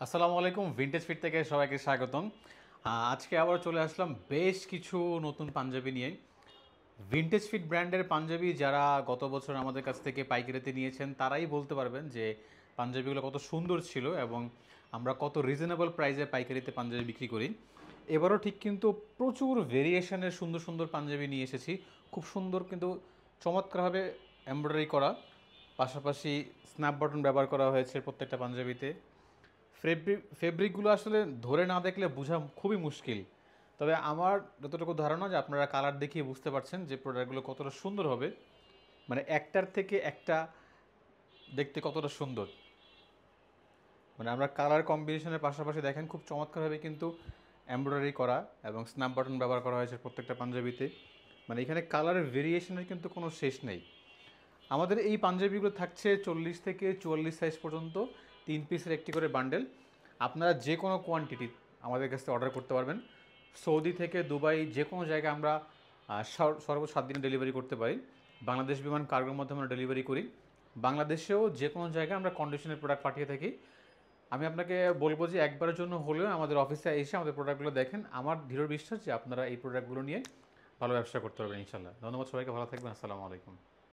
আসসালামু আলাইকুম, vintage fit থেকে সবাইকে স্বাগতম। আজকে আবার চলে আসলাম বেশ কিছু নতুন পাঞ্জাবি নিয়ে। ভিনটেজ ফিট ব্র্যান্ডের পাঞ্জাবি যারা গত বছর আমাদের কাছ থেকে পাইকারিতে নিয়েছেন তারাই বলতে পারবেন যে পাঞ্জাবিগুলো কত সুন্দর ছিল এবং আমরা কত রিজনেবল প্রাইসে পাইকারিতে পাঞ্জাবি বিক্রি করি। এবারও ঠিক কিন্তু প্রচুর ভেরিয়েশনের সুন্দর সুন্দর পাঞ্জাবি নিয়ে এসেছি। খুব সুন্দর কিন্তু চমৎকারভাবে এমব্রয়ডারি করা, পাশাপাশি স্ন্যাপ বাটন ব্যবহার করা হয়েছে প্রত্যেকটা পাঞ্জাবিতে। ফেব্রিকগুলো আসলে ধরে না দেখলে বোঝা খুবই মুশকিল। তবে আমার যতটুকু ধারণা যে আপনারা কালার দেখিয়ে বুঝতে পারছেন যে প্রোডাক্টগুলো কতটা সুন্দর হবে, মানে একটার থেকে একটা দেখতে কতটা সুন্দর। মানে আমরা কালার কম্বিনেশনের পাশাপাশি দেখেন খুব চমৎকারভাবে কিন্তু এমব্রয়ডারি করা এবং স্ন্যাপ বাটন ব্যবহার করা হয়েছে প্রত্যেকটা পাঞ্জাবিতে। মানে এখানে কালারের ভেরিয়েশনের কিন্তু কোনো শেষ নেই। আমাদের এই পাঞ্জাবিগুলো থাকছে 40 থেকে 44 সাইজ পর্যন্ত, 3 পিসের একটি করে বান্ডেল। আপনারা যে কোনো কোয়ান্টিটি আমাদের কাছ থেকে অর্ডার করতে পারবেন। সৌদি থেকে দুবাই যে কোনো জায়গায় আমরা সর্বোচ্চ 7 দিনে ডেলিভারি করতে পারি। বাংলাদেশ বিমান কার্গোর মাধ্যমে আমরা ডেলিভারি করি। বাংলাদেশেও যে কোনো জায়গায় আমরা কন্ডিশনের প্রোডাক্ট পাঠিয়ে থাকি। আমি আপনাকে বলবো যে একবারের জন্য হলেও আমাদের অফিসে এসে আমাদের প্রোডাক্টগুলো দেখেন। আমার দৃঢ় বিশ্বাস যে আপনারা এই প্রোডাক্টগুলো নিয়ে ভালো ব্যবসা করতে পারবেন ইনশাল্লাহ। ধন্যবাদ সবাইকে, ভালো থাকবেন। আসসালামু আলাইকুম।